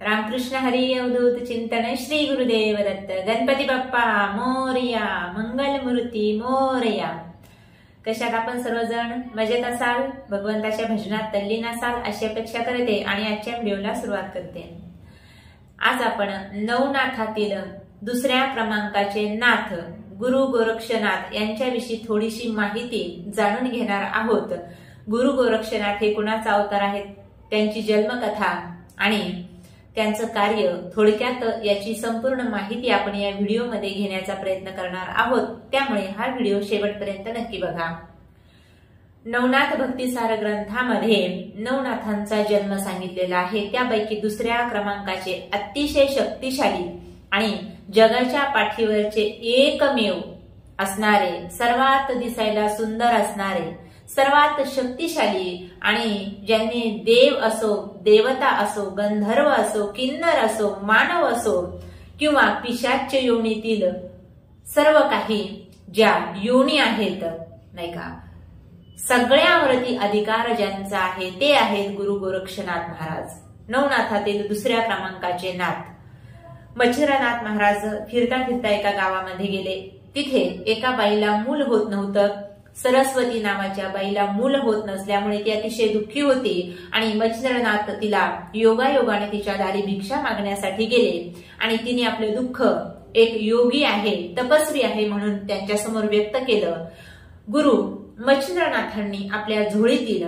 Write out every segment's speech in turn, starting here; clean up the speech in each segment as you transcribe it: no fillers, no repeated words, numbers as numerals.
रामकृष्ण हरी अवधूत चिंतन श्री गुरुदेव दत्त गणपती बाप्पा मोरया मंगलमूर्ती मोरया। कशात आपण सर्वजण मजेत असाल, भगवंताच्या भजनात तल्लीन असाल अशी अपेक्षा करते आणि आजच्या व्हिडिओला सुरुवात करते। आज आपण नवनाथातील दुसऱ्या क्रमांकाचे नाथ गुरु गोरक्षनाथ यांच्याविषयी थोडीशी माहिती जाणून घेणार आहोत। गुरु गोरक्षनाथ हे कुणाचा अवतार आहेत, त्यांची जन्मकथा आणि त्यांचं कार्य, थोडक्यात याची संपूर्ण माहिती आपण या व्हिडिओमध्ये घेण्याचा प्रयत्न करणार आहोत। त्यामुळे हा व्हिडिओ शेवटपर्यंत नक्की बघा। नवनाथ भक्तिसार ग्रंथामध्ये नवनाथांचा जन्म सांगितलेला आहे। त्यापैकी दुसऱ्या क्रमांकाचे अतिशय शक्तिशाली आणि जगाच्या पाठीवरचे एकमेव असणारे, सर्वात दिसायला सुंदर असणारे, सर्वात शक्तिशाली आणि ज्यांनी देव असो, देवता असो, गंधर्व असो, किन्नर असो, मानव असो किंवा पिशाच्य योनीतील सर्व काही ज्या योनी आहेत नाही का, सगळ्यावरती अधिकार ज्यांचा आहे ते आहेत गुरु गोरक्षनाथ महाराज, नवनाथातील दुसऱ्या क्रमांकाचे नाथ। मच्छिंद्रनाथ महाराज फिरता फिरता एका गावामध्ये गेले। तिथे एका बाईला मूल होत नव्हतं। सरस्वती नावाच्या बाईला मूल होत नसल्यामुळे ती अतिशय दुःखी होती आणि मच्छिंद्रनाथ तिला योगायोगाने तिच्या दारी भिक्षा मागण्यासाठी गेले आणि तिने आपले दुःख एक योगी आहे, तपस्वी आहे म्हणून त्यांच्या समोर व्यक्त केलं। गुरु मच्छिंद्रनाथांनी आपल्या झोळीतील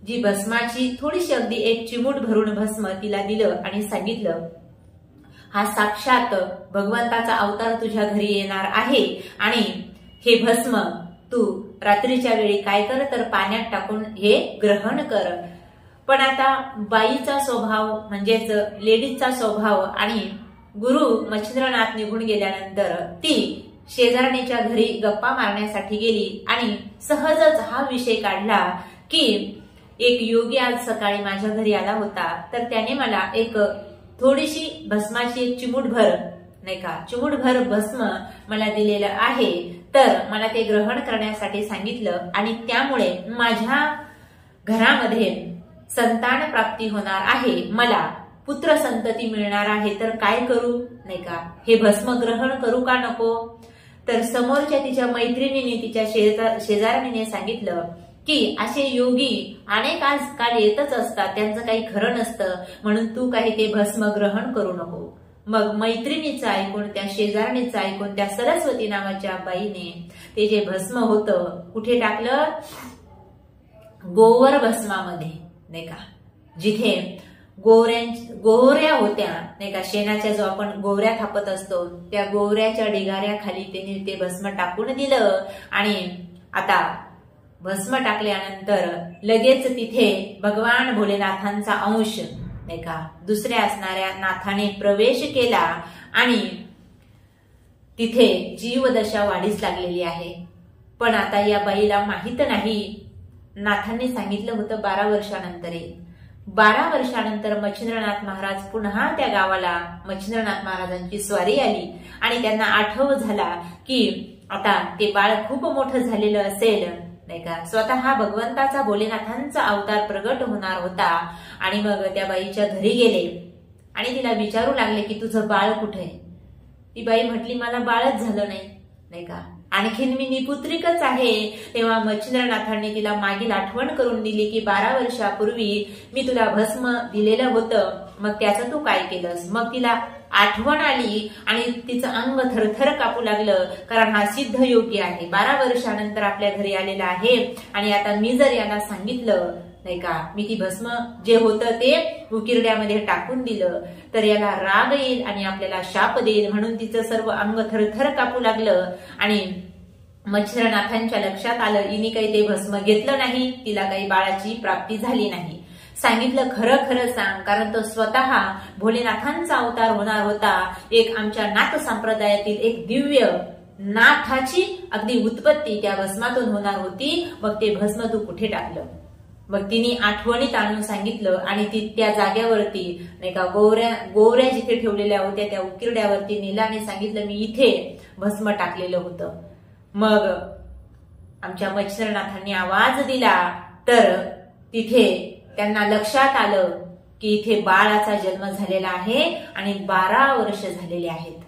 जी भस्माची थोडीशी अगदी एक चिमूट भरून भस्म तिला दिलं आणि सांगितलं, हा साक्षात भगवंताचा अवतार तुझ्या घरी येणार आहे आणि हे भस्म तू रात्रीच्या वेळी काय कर तर पाण्यात टाकून हे ग्रहण कर। पण आता बाईचा स्वभाव म्हणजेच लेडीजचा स्वभाव आणि गुरु मच्छिंद्रनाथ निघून गेल्यानंतर ती शेजारणीच्या घरी गप्पा मारण्यासाठी गेली आणि सहजच हा विषय काढला की एक योगी आज सकाळी माझ्या घरी आला होता, तर त्याने मला एक थोडीशी भस्माची एक चिमूटभर नाही का, चिमूटभर भस्म मला दिलेलं आहे, तर मला ते ग्रहण करण्यासाठी सांगितलं आणि त्यामुळे माझ्या घरामध्ये संतान प्राप्ती होणार आहे, मला पुत्र संतती मिळणार आहे, तर काय करू नाही का, हे भस्म ग्रहण करू का नको? तर समोरच्या तिच्या मैत्रिणीने, तिच्या शेजारणीने सांगितलं की असे योगी अनेक आजकाल येतच असतात, त्यांचं काही खरं नसतं, म्हणून तू काही ते भस्म ग्रहण करू नको। मग मैत्रिणीचं ऐकून, त्या शेजारणीचं ऐकून त्या सरस्वती नावाच्या बाईने ते जे भस्म होतं कुठे टाकलं? गोवर भस्मामध्ये नाही का, जिथे गोवऱ्या होत्या नाही का, शेणाच्या जो आपण गोवऱ्या थापत असतो त्या गोवऱ्याच्या ढिगाऱ्याखाली त्यांनी ते भस्म टाकून दिलं आणि आता भस्म टाकल्यानंतर लगेच तिथे भगवान भोलेनाथांचा अंश नाही का, दुसऱ्या असणाऱ्या नाथाने प्रवेश केला आणि तिथे जीवदशा वाढीस लागलेली आहे। पण आता या बाईला माहित नाही, नाथांनी सांगितलं होतं 12 वर्षानंतर येईल। 12 वर्षानंतर मच्छिंद्रनाथ महाराज पुन्हा त्या गावाला, मच्छिंद्रनाथ महाराजांची स्वारी आली आणि त्यांना आठव झाला की आता ते बाळ खूप मोठं झालेलं असेल नाही का, स्वतः भगवंताचा भोलेनाथांचा अवतार प्रगट होणार होता। आणि मग त्या बाईच्या घरी गेले आणि तिला विचारू लागले की तुझं बाळ कुठे? ती बाई म्हटली मला बाळच झालं नाही का, आणखीन मी निपुत्रिकच आहे। तेव्हा मच्छिंद्रनाथांनी तिला मागील आठवण करून दिली की 12 वर्षापूर्वी मी तुला भस्म दिलेलं होतं, मग त्याचं तू काय केलंस? मग तिला आठवण आली आणि तिचं अंग थरथर कापू लागलं, कारण हा सिद्ध योगी आहे, 12 वर्षानंतर आपल्या घरी आलेला आहे आणि आता मी जर याला सांगितलं नाही का, मी ती भस्म जे होतं ते उकिरड्यामध्ये टाकून दिलं तर याला राग येईल आणि आपल्याला शाप देईल, म्हणून तिचं सर्व अंग थरथर कापू लागलं। आणि मच्छिंद्रनाथांच्या लक्षात आलं हिने काही ते भस्म घेतलं नाही, तिला काही बाळाची प्राप्ती झाली नाही। सांगितलं खरं खरं सांग, कारण तो स्वतः भोलेनाथांचा अवतार होणार होता, एक आमच्या नाथ संप्रदायातील एक दिव्य नाथाची अगदी उत्पत्ती त्या भस्मातून होणार होती, मग ते भस्म तू कुठे टाकलं? मग तिने आठवणीत आणून सांगितलं आणि ती त्या जाग्यावरती नाही का, गोवऱ्या जिथे ठेवलेल्या होत्या त्या उकिरड्यावरती नेला आणि सांगितलं मी इथे भस्म टाकलेलं होतं। मग आमच्या मच्छिंद्रनाथांनी आवाज दिला तर तिथे त्यांना लक्षात आलं की इथे बाळाचा जन्म झालेला आहे आणि 12 वर्ष झालेले आहेत.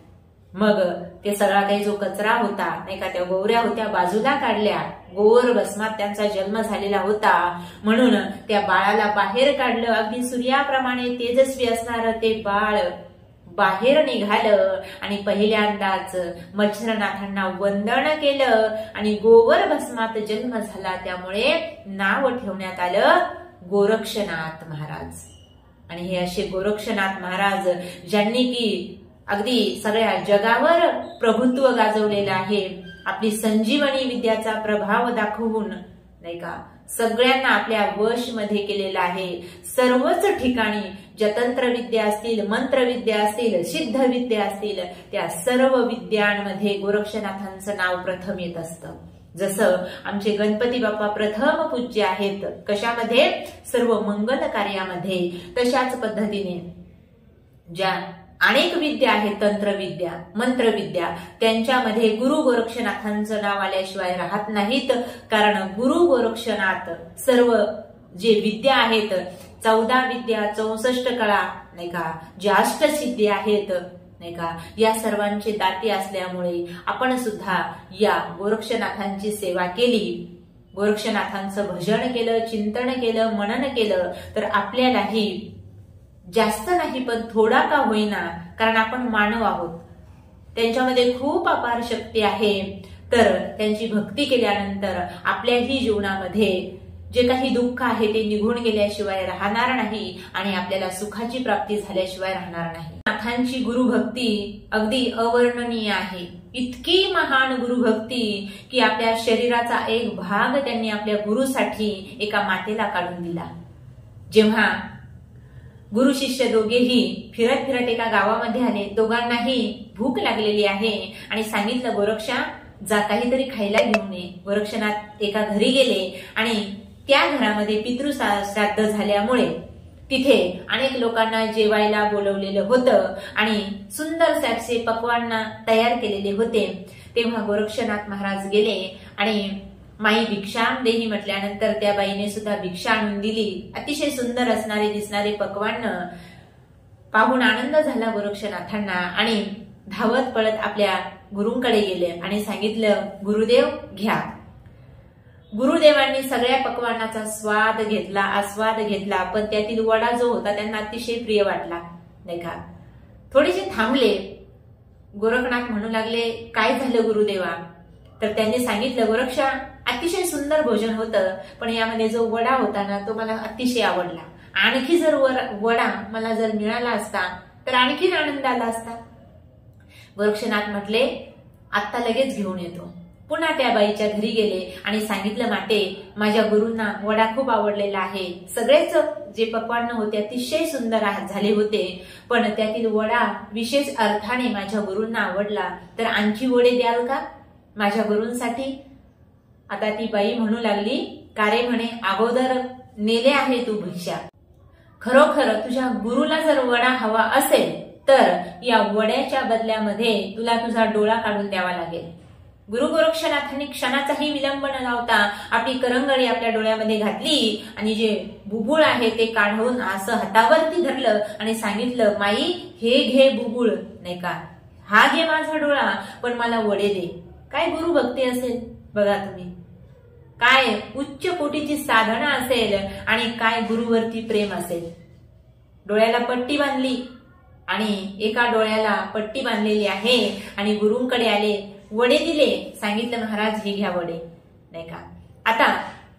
मग ते सगळा काही जो कचरा होता नाही का, त्या गोवऱ्या होत्या बाजूला काढल्या. गोवर भस्मात त्यांचा जन्म झालेला होता म्हणून त्या बाळाला बाहेर काढलं. अगदी सूर्याप्रमाणे तेजस्वी असणारं ते बाळ बाहेर निघालं आणि पहिल्यांदाच मच्छरनाथांना वंदन केलं आणि गोवर भस्मात जन्म झाला. त्यामुळे नाव ठेवण्यात आलं गोरक्षनाथ महाराज. आणि हे असे गोरक्षनाथ महाराज ज्यांनी की अगदी सगळ्या जगावर प्रभुत्व गाजवलेलं आहे. आपली संजीवनी विद्याचा प्रभाव दाखवून नाही का सगळ्यांना आपल्या वश मध्ये केलेला आहे. सर्वच ठिकाणी ज्या तंत्रविद्या असतील, मंत्रविद्या असतील, सिद्ध विद्या असतील, त्या सर्व विद्यांमध्ये गोरक्षनाथांचं नाव प्रथम येत असतं. जसं आमचे गणपती बाप्पा प्रथम पूज्य आहेत कशामध्ये, सर्व मंगल कार्यामध्ये, तशाच पद्धतीने ज्या अनेक विद्या आहेत, तंत्रविद्या, मंत्रविद्या, त्यांच्यामध्ये गुरु गोरक्षनाथांचं नाव आल्याशिवाय राहत नाहीत. कारण गुरु गोरक्षनाथ सर्व जे विद्या आहेत, 14 विद्या, 64 कळा नाही का, ज्या अष्टसिद्धी आहेत नाही का, या सर्वांचे दाते असल्यामुळे आपण सुद्धा या गोरक्षनाथांची सेवा केली, गोरक्षनाथांचं भजन केलं, चिंतन केलं, मनन केलं तर आपल्यालाही जास्त नाही पण थोडा का होईना, कारण आपण मानव आहोत, त्यांच्यामध्ये खूप अपार शक्ती आहे. तर त्यांची भक्ती केल्यानंतर आपल्याही जीवनामध्ये जे काही दुःख आहे ते निघून गेल्याशिवाय राहणार नाही आणि आपल्याला सुखाची प्राप्ती झाल्याशिवाय राहणार नाही. नाथांची गुरुभक्ती अगदी अवर्णनीय आहे. इतकी महान गुरुभक्ती की आपल्या शरीराचा एक भाग त्यांनी आपल्या गुरुसाठी एका मातेला काढून दिला. जेव्हा गुरु शिष्य दोघेही फिरत फिरत एका गावामध्ये आले, दोघांनाही भूक लागलेली आहे आणि सांगितलं गोरक्षा जा काहीतरी खायला घेऊन ये. गोरक्षनाथ एका घरी गेले आणि त्या घरामध्ये पितृश्राद्ध झाल्यामुळे तिथे अनेक लोकांना जेवायला बोलवलेलं होतं आणि सुंदर असे पक्वान्न तयार केलेले होते. तेव्हा गोरक्षनाथ महाराज गेले आणि माई भिक्षाम देही म्हटल्यानंतर त्या बाईने सुद्धा भिक्षा आणून दिली. अतिशय सुंदर असणारे दिसणारे पक्वान्न पाहून आनंद झाला गोरक्षनाथांना आणि धावत पळत आपल्या गुरूंकडे गेले आणि सांगितलं गुरुदेव घ्या. गुरुदेवांनी सगळ्या पक्वान्नाचा स्वाद घेतला, आस्वाद घेतला, पण त्यातील वडा जो होता त्यांना अतिशय प्रिय वाटला नाही का. थोडेसे थांबले. गोरखनाथ म्हणू लागले काय झालं गुरुदेवा. तर त्यांनी सांगितलं गोरक्षा अतिशय सुंदर भोजन होतं पण यामध्ये जो वडा होता ना तो मला अतिशय आवडला. आणखी जर वडा मला जर मिळाला असता तर आणखीन आनंद आला असता. गोरक्षनाथ म्हटले आत्ता लगेच घेऊन येतो. पुन्हा त्या बाईच्या घरी गेले आणि सांगितलं माते माझ्या गुरूंना वडा खूप आवडलेला आहे. सगळेच जे पक्वान्न होते अतिशय सुंदर झाले होते पण त्यातील वडा विशेष अर्थाने माझ्या गुरूंना आवडला. तर आणखी वडे द्याल का माझ्या गुरूंसाठी. आता ती बाई म्हणू लागली का रे म्हणे अगोदर नेले आहे तू भिक्षा. खरोखर तुझ्या गुरुला जर वडा हवा असेल तर या वड्याच्या बदल्यामध्ये तुला तुझा डोळा काढून द्यावा लागेल. गुरु गोरक्षनाथांनी क्षणाचाही विलंब न लावता आपली करंगळी आपल्या डोळ्यामध्ये घातली आणि जे बुबुळ आहे ते काढून असं हातावरती धरलं आणि सांगितलं माई हे घे बुबुळ नाही का, हा घे माझा डोळा पण मला वडे दे. काय गुरु भक्ती असेल बघा तुम्ही, काय उच्च कोटीची साधना असेल आणि काय गुरुवरती प्रेम असेल. डोळ्याला पट्टी बांधली आणि एका डोळ्याला पट्टी बांधलेली आहे आणि गुरूंकडे आले, वडे दिले, सांगितलं महाराज हे घ्या वडे नाही का. आता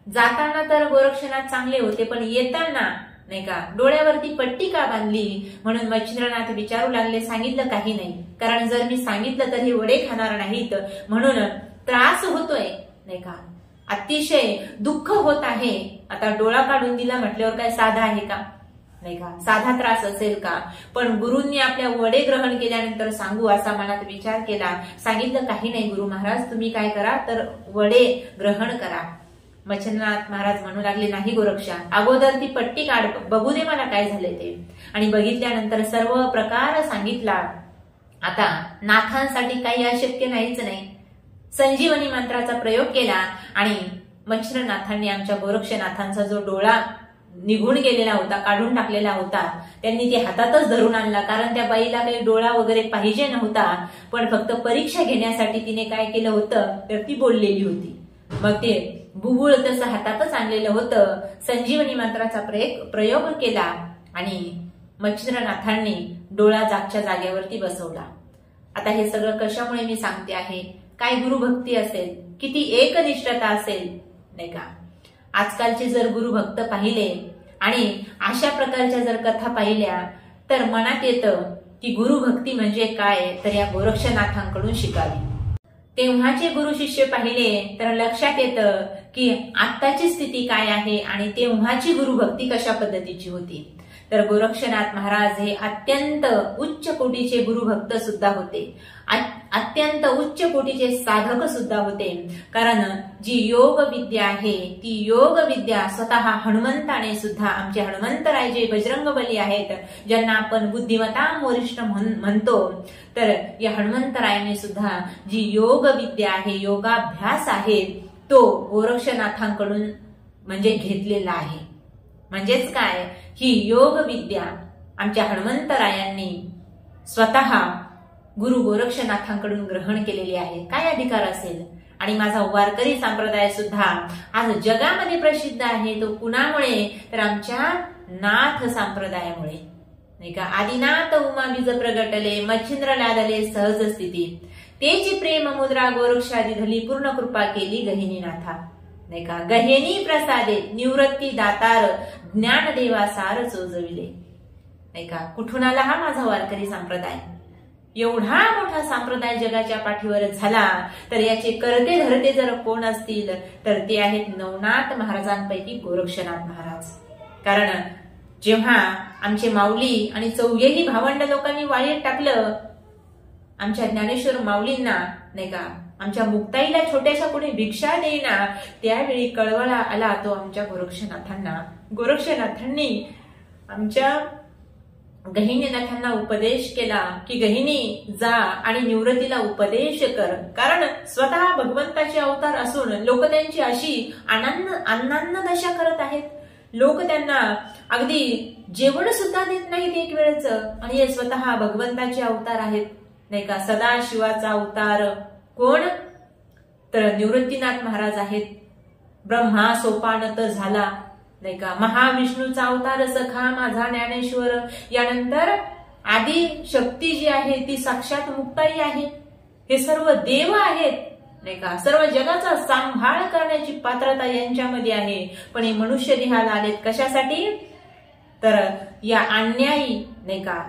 जाताना तर गोरक्षनाथ चांगले होते पण येताना नाही का डोळ्यावरती पट्टी का बांधली म्हणून मच्छिंद्रनाथ विचारू लागले. सांगितलं काही नाही, कारण जर मी सांगितलं तर हे वडे खाणार नाहीत म्हणून त्रास होतोय नाही का, अतिशय दुःख होत आहे. आता डोळा काढून दिला म्हटल्यावर काय साधा आहे का नाही का, साधा त्रास असेल का. पण गुरूंनी आपल्या वडे ग्रहण केल्यानंतर सांगू असा मनात विचार केला. सांगितलं काही नाही गुरु महाराज तुम्ही काय करा तर वडे ग्रहण करा. मच्छिंद्रनाथ महाराज म्हणू लागले नाही गोरक्षा अगोदर ती पट्टी काढ बघू दे मला काय झाले ते. आणि बघितल्यानंतर सर्व प्रकार सांगितला. आता नाथांसाठी काही अशक्य नाहीच नाही. संजीवनी मंत्राचा प्रयोग केला आणि मच्छिंद्रनाथांनी आमच्या गोरक्षनाथांचा जो डोळा निघून गेलेला होता, काढून टाकलेला होता. त्यांनी ते हातातच धरून आणला, कारण त्या बाईला काही डोळा वगैरे पाहिजे नव्हता, पण फक्त परीक्षा घेण्यासाठी तिने काय केलं होतं तर ती बोललेली होती. मग ते बुबुळ तसं हातातच आणलेलं होतं. संजीवनी मंत्राचा प्रयोग केला आणि मच्छिंद्रनाथांनी डोळा जागच्या जागेवरती बसवला. आता हे सगळं कशामुळे मी सांगते आहे, काय गुरुभक्ती असेल, किती एकनिष्ठता असेल, नाही का. आजकालचे जर गुरुभक्त पाहिले आणि अशा प्रकारच्या जर कथा पाहिल्या तर मनात येतं की गुरुभक्ती म्हणजे काय, तर या गोरक्षनाथांकडून शिकावी. तेव्हाचे गुरु शिष्य पाहिले तर लक्षात येतं की आत्ताची स्थिती काय आहे आणि तेव्हाची गुरुभक्ती कशा पद्धतीची होती. तर गोरक्षनाथ महाराज हे अत्यंत उच्च कोटीचे गुरुभक्त सुद्धा होते, अत्यंत उच्च कोटीचे साधक सुद्धा होते. कारण जी योग विद्या आहे ती योग विद्या स्वतः हनुमंताने सुद्धा, आमचे हनुमंतराय जे बजरंगबली आहेत, ज्यांना आपण बुद्धिमत्ता वरिष्ठ म्हणतो, तर या हनुमंतरायाने सुद्धा जी योग विद्या आहे, योगाभ्यास आहे, तो गोरक्षनाथांकडून म्हणजे घेतलेला आहे. म्हणजेच काय, ही योग विद्या आमच्या हनुमंतरायांनी स्वतः गुरु गोरक्षनाथांकडून ग्रहण केलेली आहे. काय अधिकार असेल. आणि माझा वारकरी संप्रदाय सुद्धा आज जगामध्ये प्रसिद्ध आहे. तो कुणामुळे, तर आमच्या नाथ संप्रदायामुळे, नाही का. आदिनाथ उमा बीज प्रगटले, मच्छिंद्र लादले सहज स्थिती, तेची प्रेम मुद्रा गोरक्षादी धली, पूर्ण कृपा केली गहिनी नाथा, नाही का. गहिनी प्रसादे निवृत्ती दातार, ज्ञान देवा सार चोजविले, नाही का. कुठून आला हा माझा वारकरी संप्रदाय. एवढा मोठा संप्रदाय जगाच्या पाठीवर झाला तर याचे करते धरते जर कोण असतील तर ते आहेत नवनाथ महाराजांपैकी गोरक्षनाथ महाराज. कारण जेव्हा आमचे माऊली आणि चौघेही भावंड लोकांनी वाळीत टाकलं, आमच्या ज्ञानेश्वर माऊलींना, नाही का, आमच्या मुक्ताईला छोट्याशा कोणी भिक्षा देईना, त्यावेळी कळवळा आला तो आमच्या गोरक्षनाथांना. गोरक्षनाथांनी आमच्या गहिनीनाथांना उपदेश केला की गहिनी जा आणि निवृत्तीला उपदेश कर. कारण स्वतः भगवंताचे अवतार असून लोक त्यांची अशी अन्नान्न दशा करत आहेत. लोक त्यांना अगदी जेवण सुद्धा देत नाहीत एक वेळचं, आणि हे स्वतः भगवंताचे अवतार आहेत, नाही का. सदाशिवाचा अवतार कोण, तर निवृत्तीनाथ महाराज आहेत. ब्रह्मा सोपानत झाला, नाही का. महाविष्णूचा अवतार सखा माझा ज्ञानेश्वर. यानंतर आदी शक्ती जी आहे ती साक्षात मुक्ताई आहे. हे सर्व देव आहेत, नाही का. सर्व जगाचा सांभाळ करण्याची पात्रता यांच्यामध्ये आहे. पण हे मनुष्य देहाला आलेत कशासाठी, तर या अन्यायी, नाही का,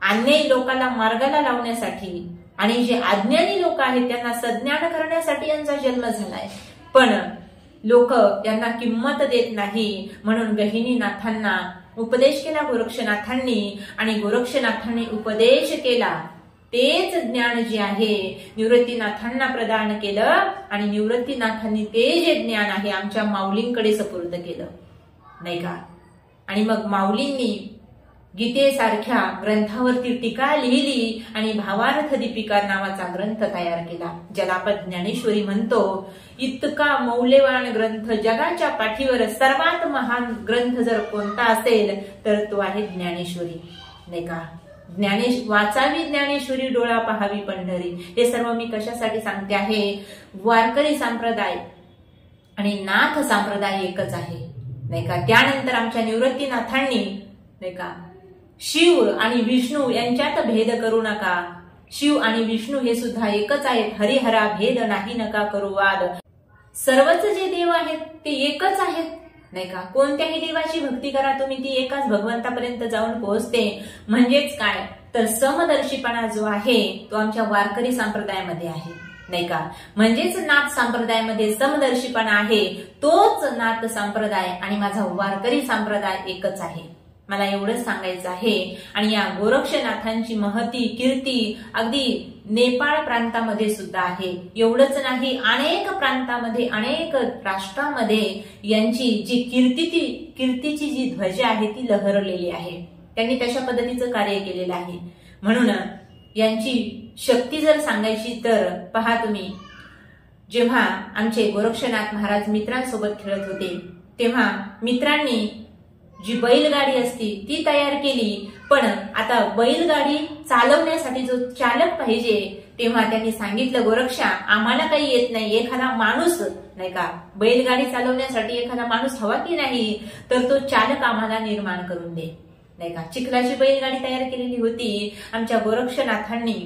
अन्यायी लोकांना मार्गाला लावण्यासाठी, आणि जे अज्ञानी लोक आहेत त्यांना सज्ञान करण्यासाठी यांचा जन्म झालाय. पण लोक त्यांना किंमत देत नाही. म्हणून गहिनीनाथांना उपदेश केला गोरक्षनाथांनी, आणि गोरक्षनाथांनी उपदेश केला तेच ज्ञान जे आहे निवृत्तीनाथांना प्रदान केलं, आणि निवृत्तीनाथांनी ते जे ज्ञान आहे आमच्या माऊलींकडे सुपूर्द केलं, नाही का. आणि मग माऊलींनी गीतेसारख्या ग्रंथावरती टीका लिहिली आणि भावार्थ दीपिका नावाचा ग्रंथ तयार केला, ज्याला आपण ज्ञानेश्वरी म्हणतो. इतका मौल्यवान ग्रंथ, जगाच्या पाठीवर सर्वात महान ग्रंथ जर कोणता असेल तर तो आहे ज्ञानेश्वरी, नाही का. वाचावी ज्ञानेश्वरी, डोळा पहावी पंढरी. हे सर्व मी कशासाठी सांगते आहे, वारकरी संप्रदाय आणि नाथ संप्रदाय एकच आहे, नाही का. त्यानंतर आमच्या निवृत्तीनाथांनी, नाही का, शिव आणि विष्णू यांच्यात भेद करू नका. शिव आणि विष्णू हे सुद्धा एकच आहेत. हरिहरा भेद नाही नका करू वाद. सर्वच जे देव आहेत ते एकच आहेत, नाही का. कोणत्याही देवाची भक्ती करा तुम्ही, ती एकाच भगवंतापर्यंत जाऊन पोहोचते. म्हणजेच काय, तर समदर्शीपणा जो आहे तो आमच्या वारकरी संप्रदायामध्ये आहे, नाही का. म्हणजेच नाथ संप्रदायामध्ये समदर्शीपणा आहे. तोच नाथ संप्रदाय आणि माझा वारकरी संप्रदाय एकच आहे. मला एवढंच सांगायचं आहे. आणि या गोरक्षनाथांची महती कीर्ती अगदी नेपाळ प्रांतामध्ये सुद्धा आहे. एवढंच नाही, अनेक प्रांतामध्ये, अनेक राष्ट्रांमध्ये यांची जी कीर्तीची जी ध्वजा आहे ती लहरलेली आहे. त्यांनी तशा पद्धतीचं कार्य केलेलं आहे. म्हणून यांची शक्ती जर सांगायची तर पहा तुम्ही, जेव्हा आमचे गोरक्षनाथ महाराज मित्रांसोबत खेळत होते तेव्हा मित्रांनी जी बैलगाडी असती ती तयार केली, पण आता बैलगाडी चालवण्यासाठी जो चालक पाहिजे, तेव्हा त्यांनी सांगितलं, गोरक्षा आम्हाला काही येत नाही, एखादा माणूस नाही का, बैलगाडी चालवण्यासाठी एखादा माणूस हवा की नाही, तर तो चालक आम्हाला निर्माण करून दे, नाही का. चिखलाची बैलगाडी तयार केलेली होती. आमच्या गोरक्षनाथांनी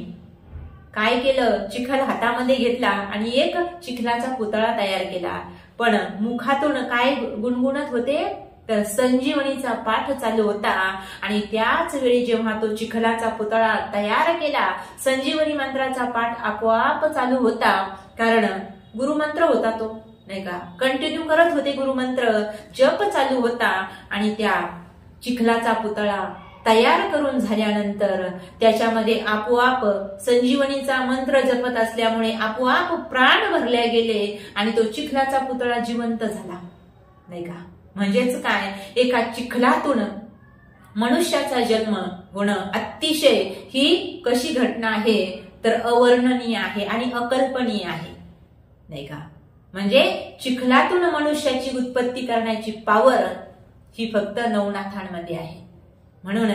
काय केलं, चिखल हातामध्ये घेतला आणि एक चिखलाचा पुतळा तयार केला. पण मुखातून काय गुणगुणत होते, तर संजीवनीचा पाठ चालू होता. आणि त्याच वेळी जेव्हा तो चिखलाचा पुतळा तयार केला, संजीवनी मंत्राचा पाठ आपोआप चालू होता, कारण गुरुमंत्र होता तो, नाही का. कंटिन्यू करत होते गुरुमंत्र, जप चालू होता. आणि त्या चिखलाचा पुतळा तयार करून झाल्यानंतर त्याच्यामध्ये आपोआप संजीवनीचा मंत्र जपत असल्यामुळे आपोआप प्राण भरले गेले आणि तो चिखलाचा पुतळा जिवंत झाला, नाही का. म्हणजेच काय, एका चिखलातून मनुष्याचा जन्म होणं अतिशय ही कशी घटना आहे, तर अवर्णनीय आहे आणि अकल्पनीय आहे, नाही का. म्हणजे चिखलातून मनुष्याची उत्पत्ती करण्याची पावर ही फक्त नवनाथांमध्ये आहे. म्हणून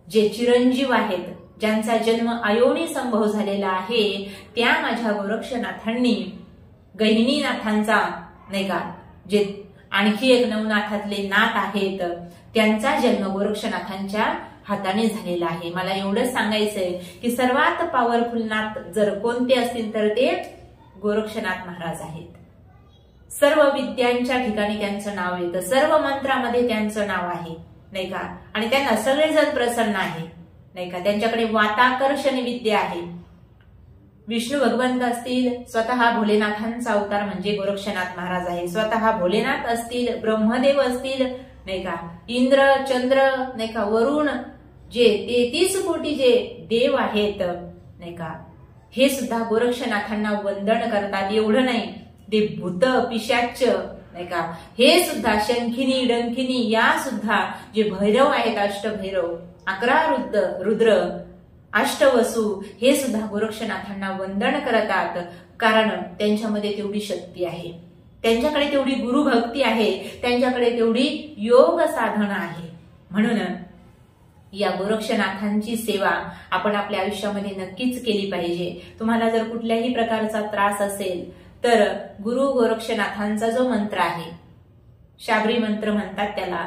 जे चिरंजीव आहेत, ज्यांचा जन्म अयोनी संभव झालेला आहे, त्या माझ्या गोरक्षनाथांनी गहिनीनाथांचा, नाही का, जे आणखी एक नवनाथातले नाथ आहेत, त्यांचा जन्म गोरक्षनाथांच्या हाताने झालेला आहे. मला एवढंच सांगायचंय की सर्वात पॉवरफुल नाथ जर कोणते असतील तर ते गोरक्षनाथ महाराज आहेत. सर्व विद्यांच्या ठिकाणी त्यांचं नाव येतं, सर्व मंत्रामध्ये त्यांचं नाव आहे, नाही का. आणि त्यांना सगळेजण प्रसन्न आहे, नाही का. त्यांच्याकडे वाताकर्षण विद्या आहे. विष्णू भगवंत असतील, स्वतः भोलेनाथांचा अवतार म्हणजे गोरक्षनाथ महाराज आहे. स्वतः भोलेनाथ असतील, ब्रह्मदेव असतील, नाही का, इंद्र, चंद्र, नाही का, वरुण, जे 33 कोटी जे देव आहेत, नाही का, हे सुद्धा गोरक्षनाथांना वंदन करतात. एवढं नाही, ते भूत पिशाच, नाही का, हे सुद्धा शंखिनी डंखिनी या सुद्धा जे भैरव आहेत, अष्टभैरव, 11 रुद्र, अष्टवसू, हे सुद्धा गोरक्षनाथांना वंदन करतात. कारण त्यांच्यामध्ये तेवढी शक्ती आहे, त्यांच्याकडे तेवढी गुरुभक्ती आहे, त्यांच्याकडे तेवढी योग साधना आहे. म्हणून या गोरक्षनाथांची सेवा आपण आपल्या आयुष्यामध्ये नक्कीच केली पाहिजे. तुम्हाला जर कुठल्याही प्रकारचा त्रास असेल तर गुरु गोरक्षनाथांचा जो मंत्र आहे, शाबरी मंत्र म्हणतात त्याला,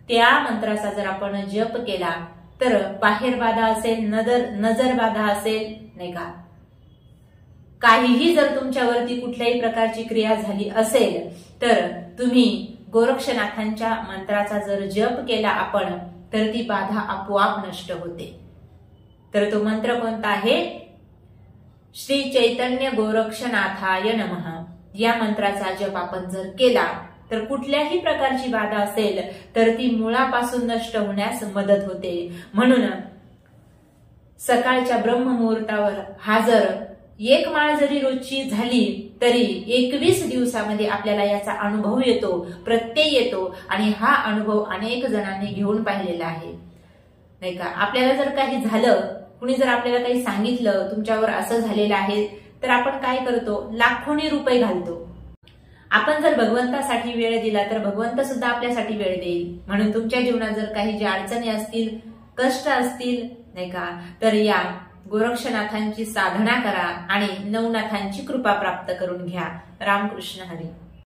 त्या मंत्राचा जर आपण जप केला तर बाहेर बाधा असेल, नजर बाधा असेल, नाही का, काहीही जर तुमच्यावरती कुठल्याही प्रकारची क्रिया झाली असेल तर तुम्ही गोरक्षनाथांच्या मंत्राचा जर जप केला आपण, तर ती बाधा आपोआप नष्ट होते. तर तो मंत्र कोणता आहे, श्री चैतन्य गोरक्षनाथाय नमः. या मंत्राचा जप आपण जर केला तर कुठल्याही प्रकारची बाधा असेल तर ती मुळापासून नष्ट होण्यास मदत होते. म्हणून सकाळच्या ब्रह्ममुहूर्तावर हजर 1 माळ जरी रोजची झाली तरी 21 दिवसामध्ये आपल्याला याचा अनुभव येतो, प्रत्यय येतो. आणि हा अनुभव अनेक जणांनी घेऊन पाहिलेला आहे, नाही का. आपल्याला जर काही झालं, कुणी जर आपल्याला काही सांगितलं, तुमच्यावर असं झालेलं आहे, तर आपण काय करतो, लाखोनी रुपये घालतो. आपण जर भगवंतासाठी वेळ दिला तर भगवंत सुद्धा आपल्यासाठी वेळ देईल. म्हणून तुमच्या जीवनात जर काही ज्या अडचणी असतील, कष्ट असतील, नाही का, तर या गोरक्षनाथांची साधना करा आणि नवनाथांची कृपा प्राप्त करून घ्या. रामकृष्ण हरी.